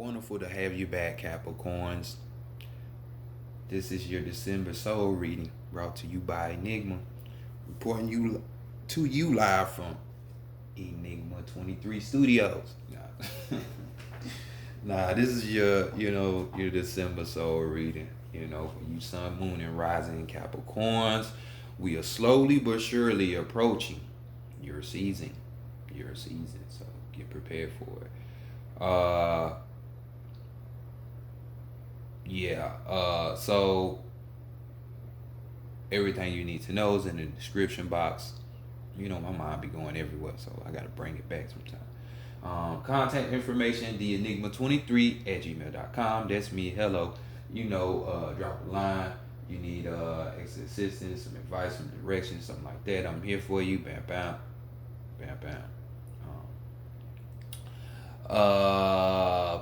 Wonderful to have you back, Capricorns. This is your December soul reading brought to you by Enigma. Reporting you to you live from Enigma 23 Studios. Nah, this is your December soul reading. For you Sun, Moon, and Rising Capricorns. We are slowly but surely approaching your season. So get prepared for it. So everything you need to know is in the description box. My mind be going everywhere, so I gotta bring it back sometime. Contact information, theenigma23@gmail.com. That's me. Hello. Drop a line. You need extra assistance, some advice, some direction, something like that. I'm here for you. Bam, bam, bam, bam.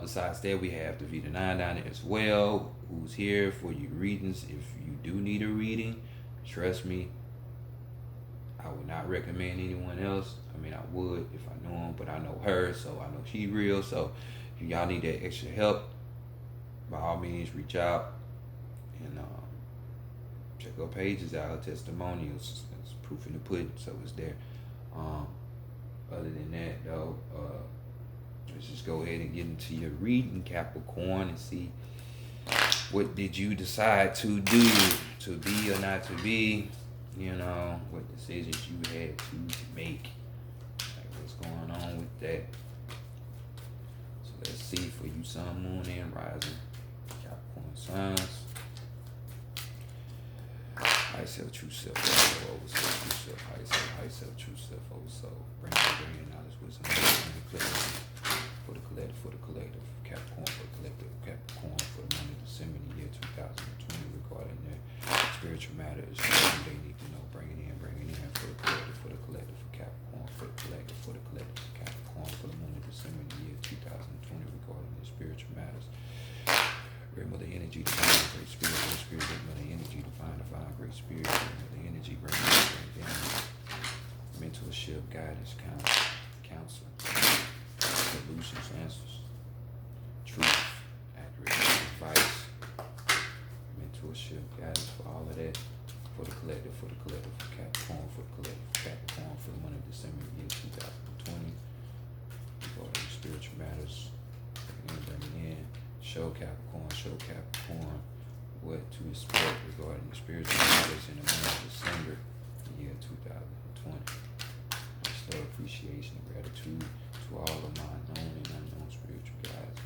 Besides that, we have the Vita 9 down there as well, who's here for your readings. If you do need a reading, trust me, I would not recommend anyone else. I mean, I would if I knew him, but I know her, so I know she's real. So if y'all need that extra help, by all means, reach out and check her pages out, her testimonials. It's proof in the pudding, so it's there. Other than that, though, let's just go ahead and get into your reading, Capricorn, and see what did you decide to do, to be or not to be. What decisions you had to make. Like what's going on with that. So let's see for you Sun, Moon, and Rising Capricorn signs. I self, true self, overself, true self, high self, true self, overself. Bring knowledge, wisdom, and clarity. For the collective, Capricorn, for the collective, Capricorn, for the month of December in the year 2020, regarding their spiritual matters, they need to know, bring it in, for the collective, for Capricorn, for the collective, Capricorn, for the month of December in the year 2020, regarding their spiritual matters. Great Mother Energy, divine, great spirit, great Mother Energy, divine, great spirit, great Mother Energy, great mentorship, guidance, counsel, solutions, answers, truth, accurate advice, mentorship, guidance for all of that. For the collective, Capricorn, for the collective, Capricorn, for the month of December year 2020. Regarding the spiritual matters, bring it in. Show Capricorn what to expect regarding the spiritual matters in the month of December year 2020. Much love, appreciation, and gratitude to all of my known and unknown spiritual guides,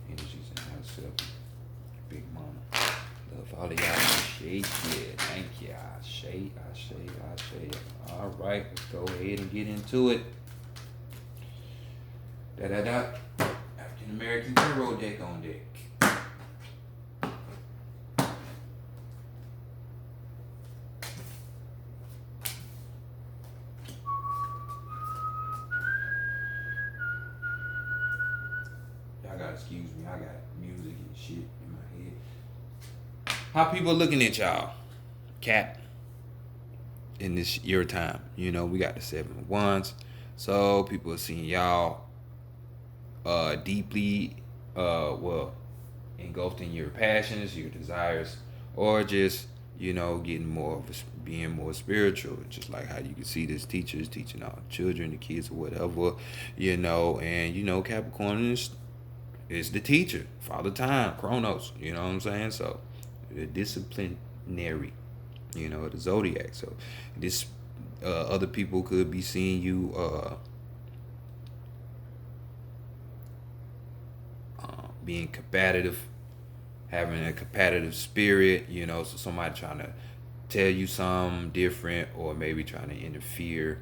energies, and myself, Big Mama. Love all of y'all. Appreciate it. Thank you. Ashe. All right, let's go ahead and get into it. African American Tarot deck on deck. Excuse me, I got music and shit in my head. How people looking at y'all, Cap, in this year time? We got the 7 of Wands, so people are seeing y'all deeply, engulfed in your passions, your desires, or just getting being more spiritual, just like how you can see this teachers teaching our children, the kids, or whatever, and Capricorn is the teacher, Father Time, Chronos, you know what I'm saying? So the disciplinary, the zodiac. So this other people could be seeing you being competitive, having a competitive spirit, so somebody trying to tell you something different, or maybe trying to interfere,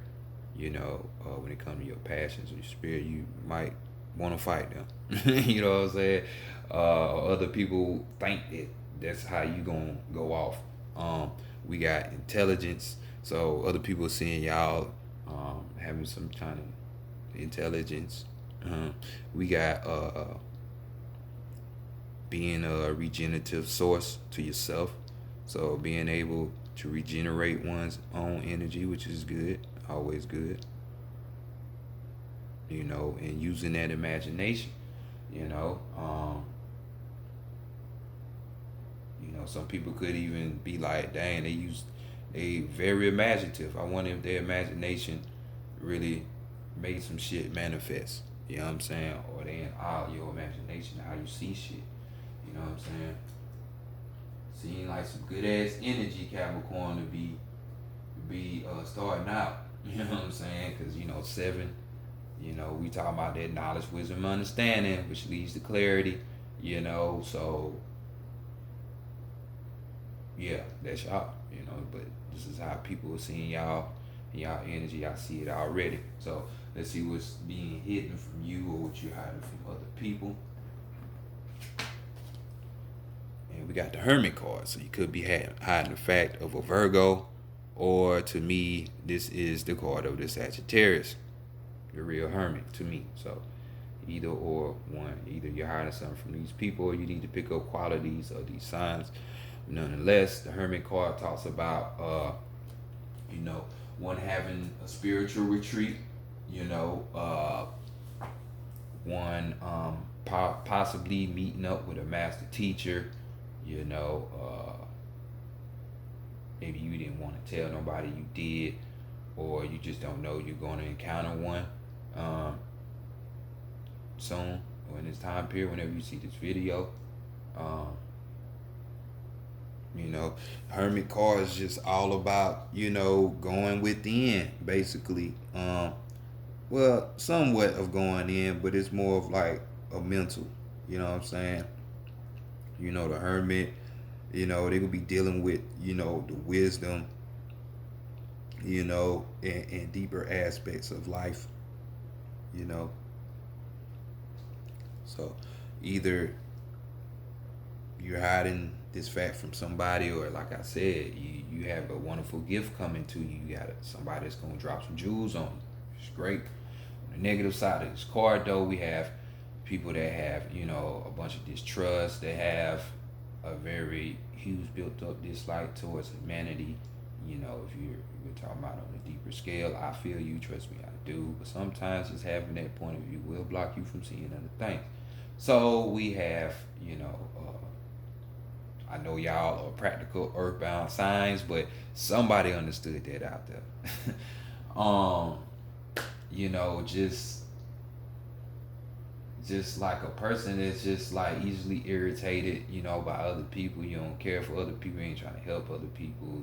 when it comes to your passions or your spirit. You might want to fight them. You know what I'm saying? Other people think that that's how you gonna go off. We got intelligence, so other people seeing y'all having some kind of intelligence. We got being a regenerative source to yourself, so being able to regenerate one's own energy, which is good, always good. And using that imagination, You know, some people could even be like, dang, they very imaginative. I wonder if their imagination really made some shit manifest. You know what I'm saying? Or they in all your imagination, how you see shit. You know what I'm saying? Seeing like some good ass energy, Capricorn, to be starting out. You know what I'm saying? Because 7. We talking about that knowledge, wisdom, understanding, which leads to clarity. So yeah, that's y'all. But this is how people are seeing y'all and y'all energy. I see it already. So let's see what's being hidden from you or what you're hiding from other people. And we got the Hermit card. So you could be hiding the fact of a Virgo, or to me, this is the card of the Sagittarius, the real Hermit to me. So either or one. Either you're hiding something from these people, or you need to pick up qualities of these signs. Nonetheless, the Hermit card talks about one having a spiritual retreat, one possibly meeting up with a master teacher, maybe you didn't want to tell nobody you did, or you just don't know you're going to encounter one soon, or in this time period, whenever you see this video. Hermit card is just all about, going within, basically. Well, somewhat of going in, but it's more of like a mental, you know what I'm saying? The Hermit, they could be dealing with, the wisdom, and deeper aspects of life, So either you're hiding this fact from somebody, or like I said, you have a wonderful gift coming to you. You got somebody that's gonna drop some jewels on you. It's great. On the negative side of this card, though, we have people that have a bunch of distrust. They have a very huge built up dislike towards humanity. If you're talking about on a deeper scale, I feel you. Trust me, I do. But sometimes just having that point of view will block you from seeing other things. So we have, I know y'all are practical earthbound signs, but somebody understood that out there. Just like a person that's just like easily irritated, by other people. You don't care for other people, you ain't trying to help other people,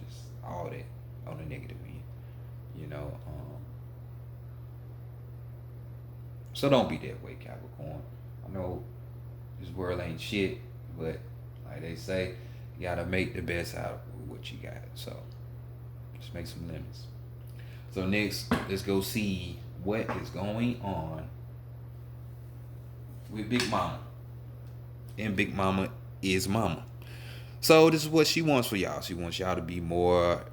just all that on the negative end, So don't be that way, Capricorn. I know this world ain't shit, but like they say, you gotta make the best out of what you got. So just make some lemons. So next, let's go see what is going on with Big Mama. And Big Mama is Mama. So this is what she wants for y'all. She wants y'all to be more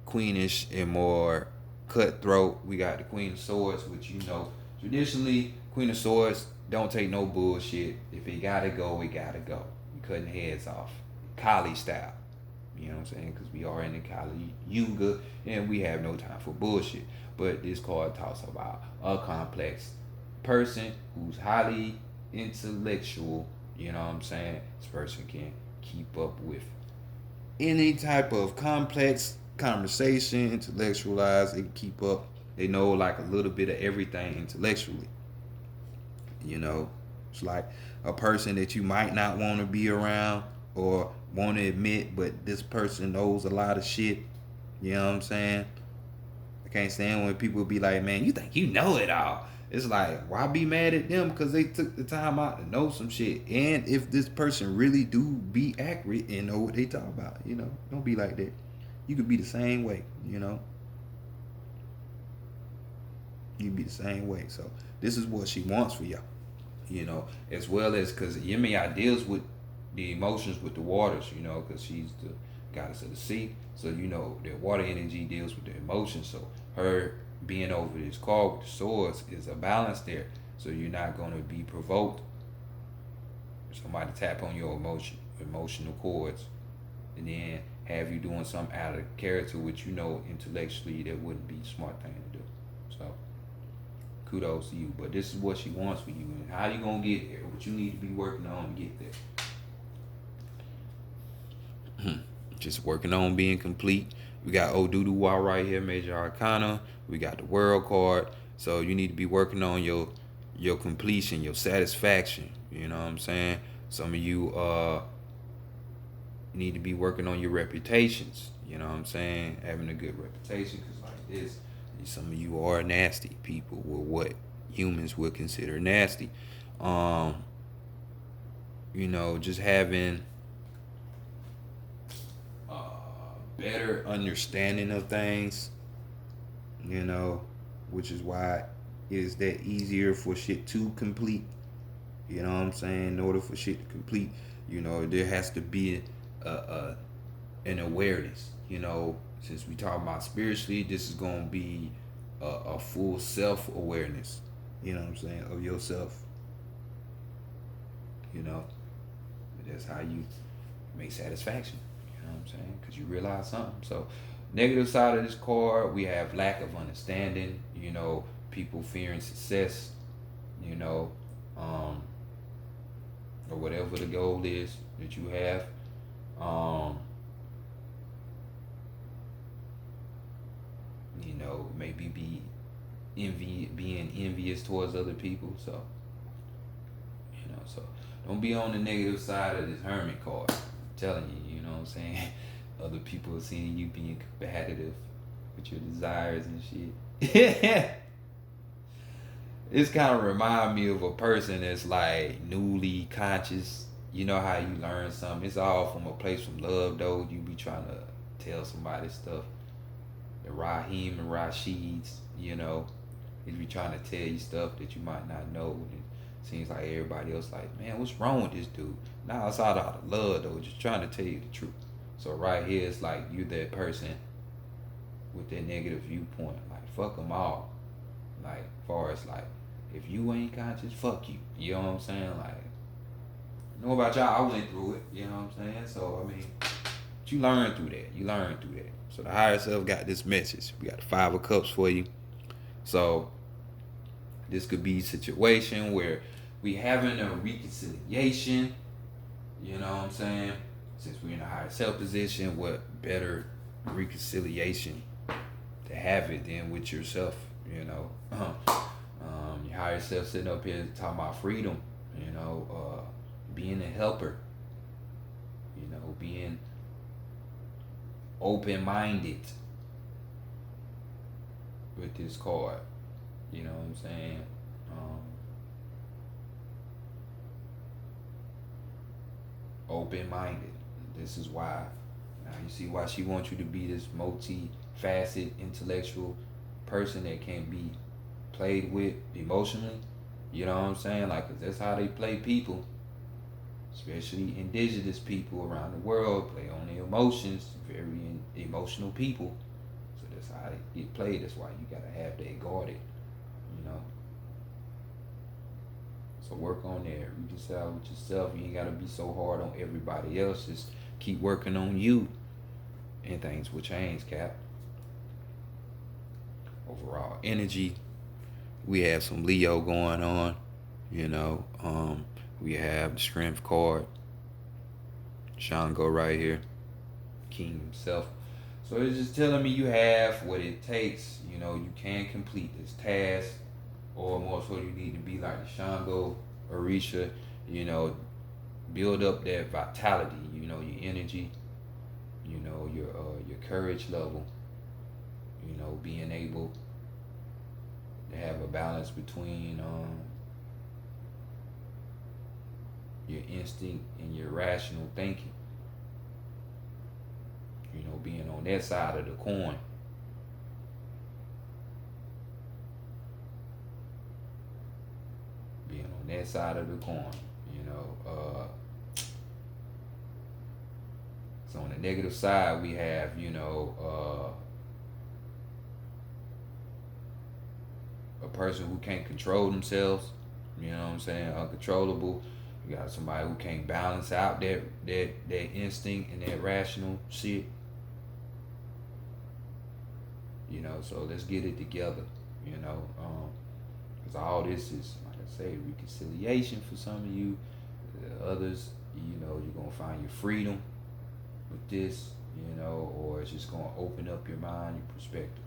queenish and more cutthroat. We got the Queen of Swords, which traditionally Queen of Swords don't take no bullshit. If it gotta go, it gotta go. We cutting heads off, Kali style. You know what I'm saying? Because we are in the Kali Yuga, and we have no time for bullshit. But this card talks about a complex person who's highly intellectual. You know what I'm saying? This person can keep up with any type of complex conversation, intellectualize. They can keep up. They know like a little bit of everything intellectually. It's like a person that you might not want to be around or want to admit, but this person knows a lot of shit. You know what I'm saying? I can't stand when people be like, man, you think you know it all. It's like, why be mad at them? Because they took the time out to know some shit. And if this person really do be accurate and know what they talk about, don't be like that. You could be the same way, You be the same way. So this is what she wants for y'all, as well as because Yemiya deals with the emotions with the waters, because she's the goddess of the sea. So, the water energy deals with the emotions. So her being over this card with the swords is a balance there. So you're not going to be provoked. Somebody tap on your emotional chords, and then have you doing something out of character, which intellectually that wouldn't be a smart thing to do. So kudos to you. But this is what she wants for you, and how you gonna get there? What you need to be working on to get there. Just working on being complete. We got Oduduwa right here, Major Arcana. We got the World card. So you need to be working on your completion, your satisfaction. You know what I'm saying? Some of you need to be working on your reputations. You know what I'm saying? Having a good reputation, because like this, some of you are nasty people, with what humans would consider nasty. You know, just having better understanding of things, you know, which is why it's that easier for shit to complete. You know what I'm saying? In order for shit to complete, you know, there has to be an awareness. You know, since we talk about spiritually, this is gonna be a full self awareness. You know what I'm saying? Of yourself. You know, that's how you make satisfaction. You know what I'm saying? Because you realize something. So, negative side of this card, we have lack of understanding. You know, people fearing success. You know, or whatever the goal is that you have. You know, maybe being envious towards other people. So, you know, so don't be on the negative side of this Hermit card. I'm telling you, you know what I'm saying? Other people are seeing you being competitive with your desires and shit. It's kind of remind me of a person that's like newly conscious. You know how you learn something. It's all from a place from love, though. You be trying to tell somebody stuff. The Raheem and Rashids, you know, they be trying to tell you stuff that you might not know. And it seems like everybody else like, man, what's wrong with this dude? Nah, it's out of love, though. Just trying to tell you the truth. So right here, it's like you're that person with that negative viewpoint. Like, fuck them all. Like, far as like, if you ain't conscious, fuck you. You know what I'm saying? Like, I know about y'all, I went through it. You know what I'm saying? So, I mean, but you learn through that. You learn through that. So the higher self got this message. We got the 5 of Cups for you. So this could be a situation where we having a reconciliation. You know what I'm saying? Since we're in a higher self position, what better reconciliation to have it than with yourself? You know, your higher self sitting up here talking about freedom. You know, being a helper. You know, being open-minded with this card. You know what I'm saying? Open-minded. This is why. Now you see why she wants you to be this multi-faceted, intellectual person that can be played with emotionally. You know what I'm saying? Like, 'cause that's how they play people. Especially indigenous people around the world play on their emotions, very emotional people. So that's how they get played. That's why you gotta have that guarded, you know. So work on that. Reconcile with yourself. You ain't gotta be so hard on everybody else. Just keep working on you, and things will change, Cap. Overall energy, we have some Leo going on, you know. We have the Strength card. Shango right here. King himself. So it's just telling me you have what it takes. You know, you can complete this task. Or more so you need to be like the Shango, Orisha. You know, build up that vitality. You know, your energy. You know, your courage level. You know, being able to have a balance between your instinct and your rational thinking. You know, being on that side of the coin. Being on that side of the coin, you know. So on the negative side, we have, you know, a person who can't control themselves. You know what I'm saying? Uncontrollable. You got somebody who can't balance out that instinct and that rational shit. You know, so let's get it together. You know, because all this is, like I say, reconciliation for some of you. Others, you're gonna find your freedom with this, or it's just gonna open up your mind, your perspective.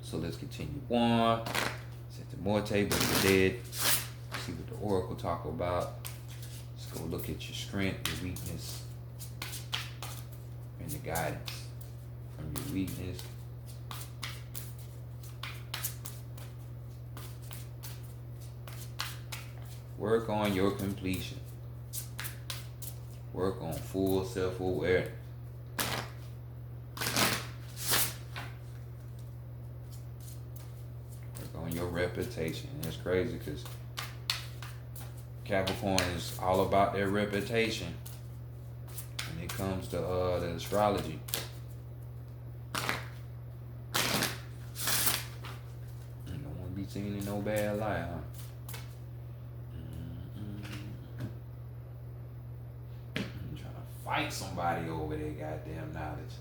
So let's continue on. Set the more tables of the dead. See what the oracle talk about. Let's go look at your strength, your weakness, and the guidance from your weakness. Work on your completion. Work on full self-awareness. Work on your reputation. And it's crazy because Capricorn is all about their reputation when it comes to the astrology. You don't want to be seen in no bad light, huh? Fight somebody over their goddamn knowledge.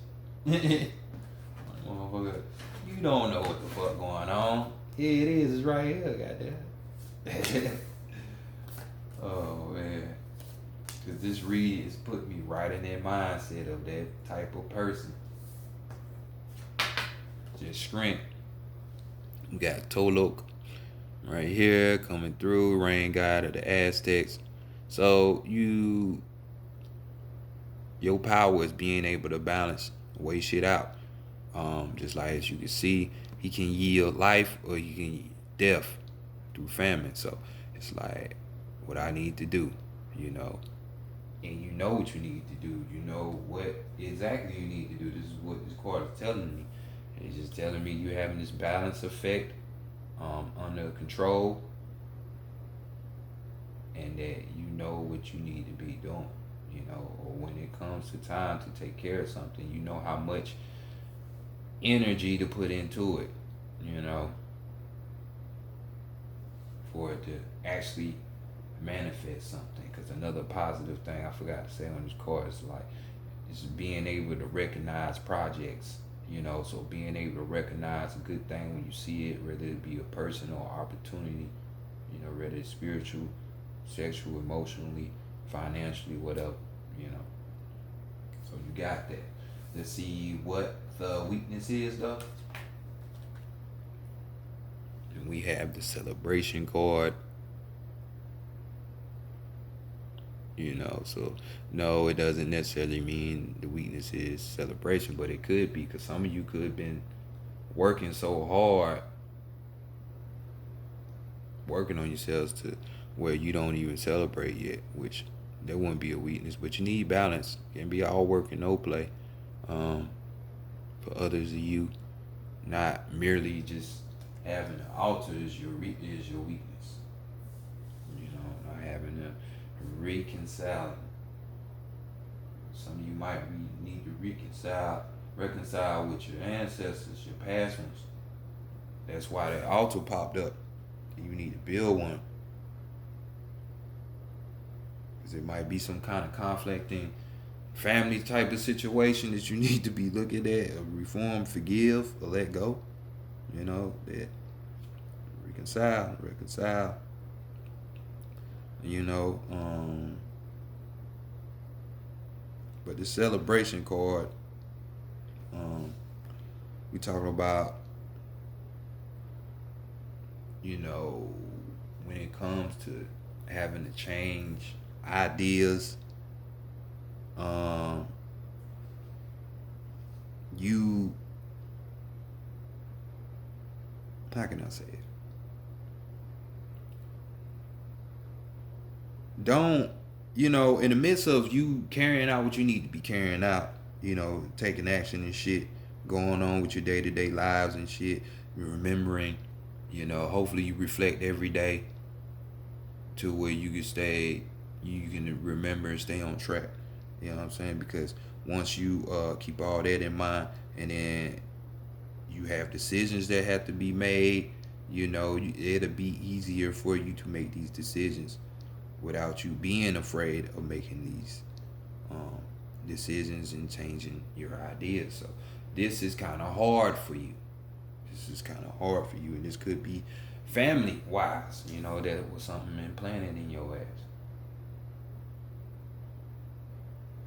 Motherfucker, you don't know what the fuck going on. Here it is, it's right here, goddamn. Oh man. Cause this read has put me right in that mindset of that type of person. Just strength. We got Tolok right here coming through, rain god of the Aztecs. So your power is being able to balance, weigh shit out. Just like as you can see, he can yield life or he can yield death through famine. So it's like what I need to do, and you know what you need to do. You know what exactly you need to do. This is what this card is telling me. It's just telling me you're having this balance effect under control, and that you know what you need to be doing. Or when it comes to time to take care of something, you know how much energy to put into it, for it to actually manifest something. Because another positive thing I forgot to say on this card is being able to recognize projects, so being able to recognize a good thing when you see it, whether it be a person or opportunity, whether it's spiritual, sexual, emotionally, financially, whatever. So you got that. Let's see what the weakness is though. And we have the celebration card. So no, it doesn't necessarily mean the weakness is celebration, but it could be, because some of you could have been working so hard, working on yourselves to where you don't even celebrate yet, which that wouldn't be a weakness, but you need balance. It can be all work and no play. For others of you, not merely just having an altar is your weakness. Not having to reconcile. Some of you might need to reconcile with your ancestors, your past ones. That's why that altar popped up. You need to build one. It might be some kind of conflicting family type of situation that you need to be looking at, or reform, forgive, or let go. That reconcile. But the celebration card, we talking about, when it comes to having to change ideas, how can I say it? Don't, in the midst of you carrying out what you need to be carrying out, taking action and shit, going on with your day-to-day lives and shit, remembering, hopefully you reflect every day to where you can remember and stay on track. You know what I'm saying? Because once you keep all that in mind, and then you have decisions that have to be made, it'll be easier for you to make these decisions without you being afraid of making these decisions and changing your ideas. So this is kind of hard for you. This is kind of hard for you, and this could be family wise. You know, that was something implanted in your ass.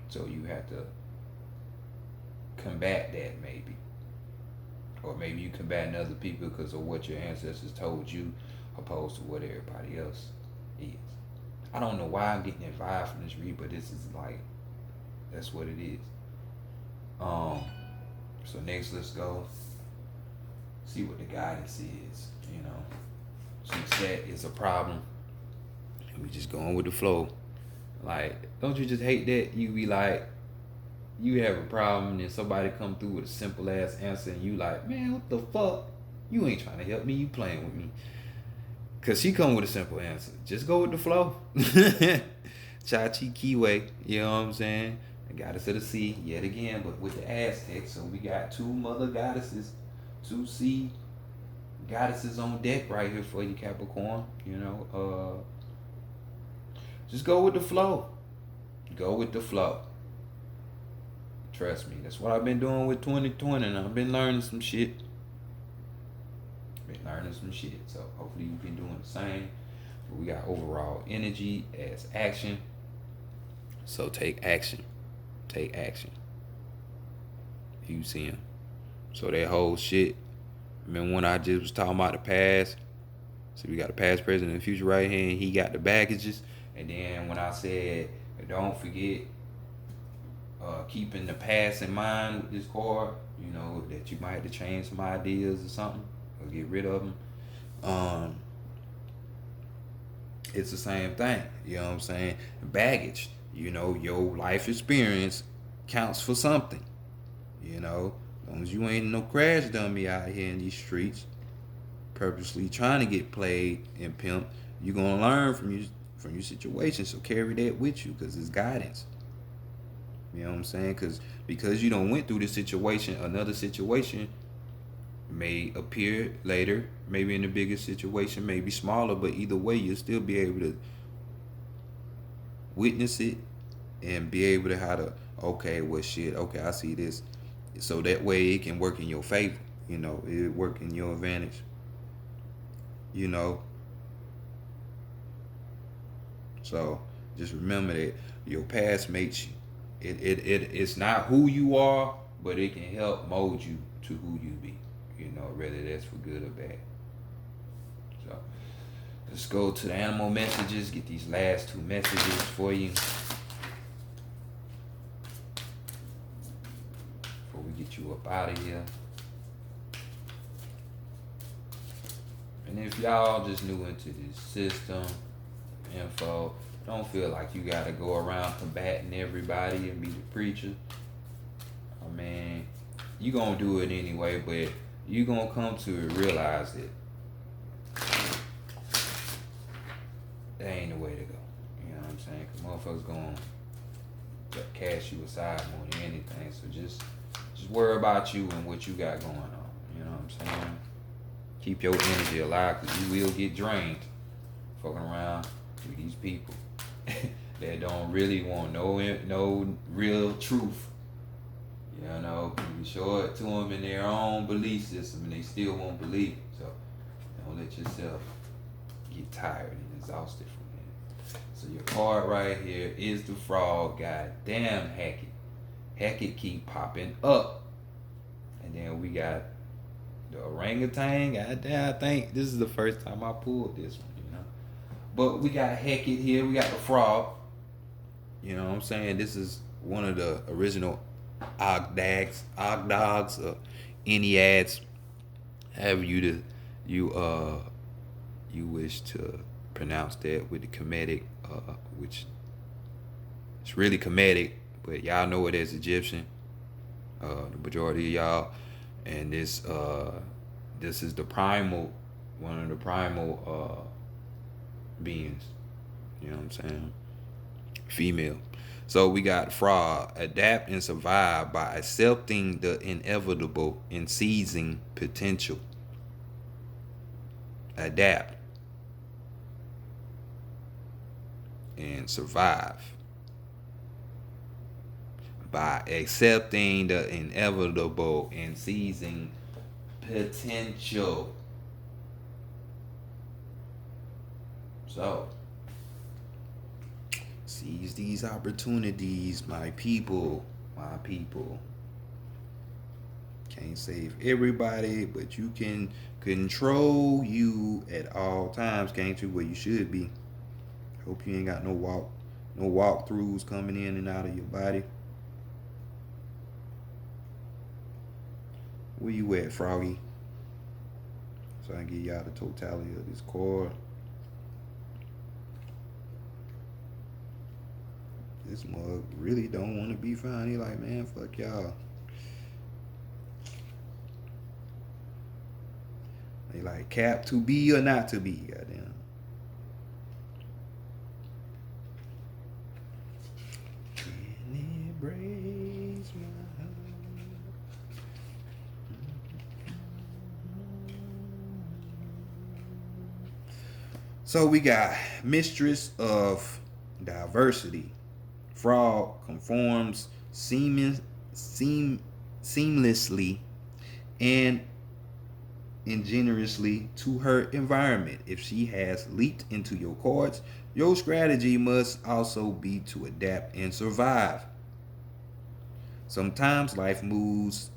So you have to combat that, maybe. Or maybe you combating other people because of what your ancestors told you, opposed to what everybody else is. I don't know why I'm getting that vibe from this read, but this is like, that's what it is. So next, let's go see what the guidance is. You know, success is a problem, and we just going with the flow. Like, don't you just hate that you be like, you have a problem and somebody come through with a simple ass answer and you like, man, what the fuck? You ain't trying to help me, you playing with me. Cause she come with a simple answer. Just go with the flow. Chachi Kiwe, you know what I'm saying? The goddess of the sea, yet again, but with the Aztecs. So we got two mother goddesses, two sea goddesses on deck right here for you, Capricorn. You know, just go with the flow. Go with the flow. Trust me, that's what I've been doing with 2020, and I've been learning some shit. So hopefully you've been doing the same. But we got overall energy as action. So take action. Take action. You see him. So that whole shit. Remember when I just was talking about the past? So we got the past, present, and the future right here, and he got the baggages. And then when I said, don't forget keeping the past in mind with this card, you know, that you might have to change some ideas or something, or get rid of them. It's the same thing, you know what I'm saying? Baggage, you know, your life experience counts for something, you know. As long as you ain't no crash dummy out here in these streets, purposely trying to get played and pimped, you're gonna learn from your situation. So carry that with you, because it's guidance. You know what I'm saying? Because you don't went through this situation, another situation may appear later, maybe in a bigger situation, maybe smaller, but either way, you'll still be able to witness it and be able to how to, okay, well, shit, okay, I see this. So that way it can work in your favor, you know, it work in your advantage, you know. So just remember that your past makes you. It's not who you are, but it can help mold you to who you be. You know, whether that's for good or bad. So let's go to the animal messages. Get these last two messages for you before we get you up out of here. And if y'all just new into this system, info, don't feel like you gotta go around combating everybody and be the preacher. I mean, you gonna do it anyway, but you gonna come to realize that that ain't the way to go. You know what I'm saying? Cause motherfuckers gonna cast you aside more than anything. So just worry about you and what you got going on. You know what I'm saying? Keep your energy alive, cause you will get drained fucking around with these people that don't really want no real truth. You know, you show it to them in their own belief system and they still won't believe it. So don't let yourself get tired and exhausted from that. So your card right here is the frog. God damn, Hackett. Hackett keep popping up. And then we got the orangutan. God damn, I think this is the first time I pulled this one. But we got Hackett here. We got the frog. You know what I'm saying? This is one of the original Ogdogs, or Enneads. However you wish to pronounce that with the Kemetic, which it's really Kemetic, but y'all know it as Egyptian. The majority of y'all, and this is the primal, one of the primal beings, you know what I'm saying, female. So we got frog, adapt and survive by accepting the inevitable and seizing potential. Adapt and survive by accepting the inevitable and seizing potential. So, seize these opportunities, my people. My people. Can't save everybody, but you can control you at all times, can't you? Where you should be. Hope you ain't got no walkthroughs coming in and out of your body. Where you at, Froggy? So I can give y'all the totality of this chord. This mug really don't want to be fine. He like, man, fuck y'all. They like, Cap, to be or not to be, goddamn. And it breaks my heart. So we got mistress of diversity. Frog conforms seamlessly and ingeniously to her environment. If she has leaped into your cards, your strategy must also be to adapt and survive. Sometimes life moves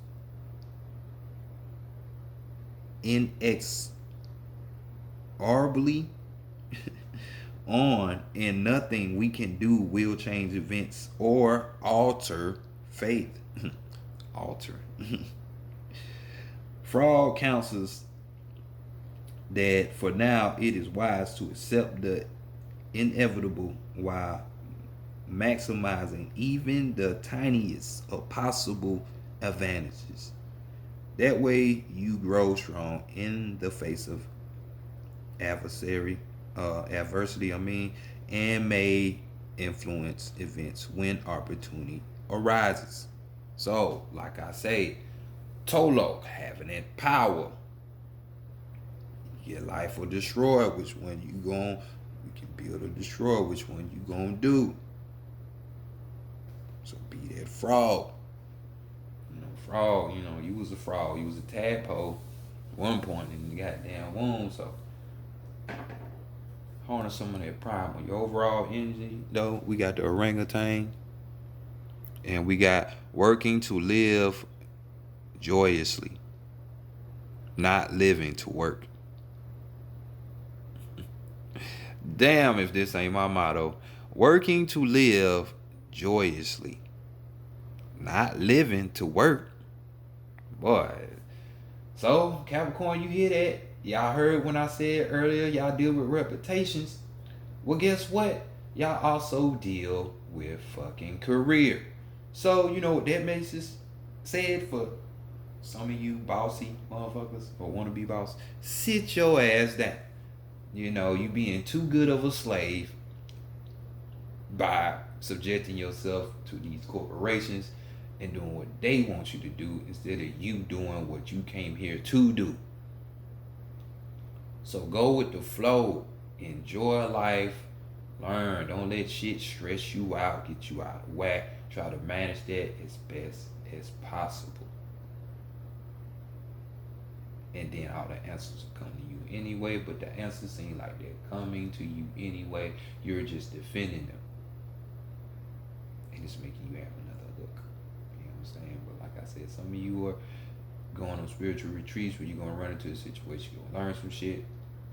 inexorably on, and nothing we can do will change events or alter fate. Alter. Frog counsels that for now it is wise to accept the inevitable while maximizing even the tiniest of possible advantages. That way you grow strong in the face of adversity, and may influence events when opportunity arises. So, like I say, Tolok having that power. Your life will destroy which one you gon' you can build or destroy which one you gonna do. So be that frog. Frog, you was a frog. You was a tadpole at one point in the goddamn womb, so harness some of that pride on your overall energy. Though we got the orangutan, and we got working to live joyously, not living to work. Damn if this ain't my motto. Working to live joyously, not living to work. Boy. So, Capricorn, you hear that? Y'all heard when I said earlier, y'all deal with reputations. Well, guess what? Y'all also deal with fucking career. So, you know what that makes us said for some of you bossy motherfuckers or want to be boss? Sit your ass down. You being too good of a slave by subjecting yourself to these corporations and doing what they want you to do instead of you doing what you came here to do. So go with the flow. Enjoy life. Learn. Don't let shit stress you out, get you out of whack. Try to manage that as best as possible. And then all the answers will come to you anyway, but the answers seem like they're coming to you anyway. You're just defending them. And it's making you have another look. You know what I'm saying? But like I said, some of you are going on spiritual retreats where you're going to run into a situation, you're going to learn some shit,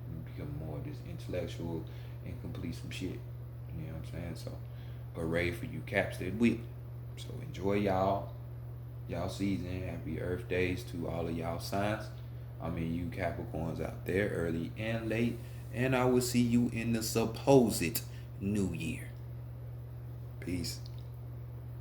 and become more of this intellectual and complete some shit. You know what I'm saying? So, hooray for you caps that will. So enjoy y'all season. Happy Earth Days to all of y'all signs. You Capricorns out there early and late. And I will see you in the supposed new year. Peace.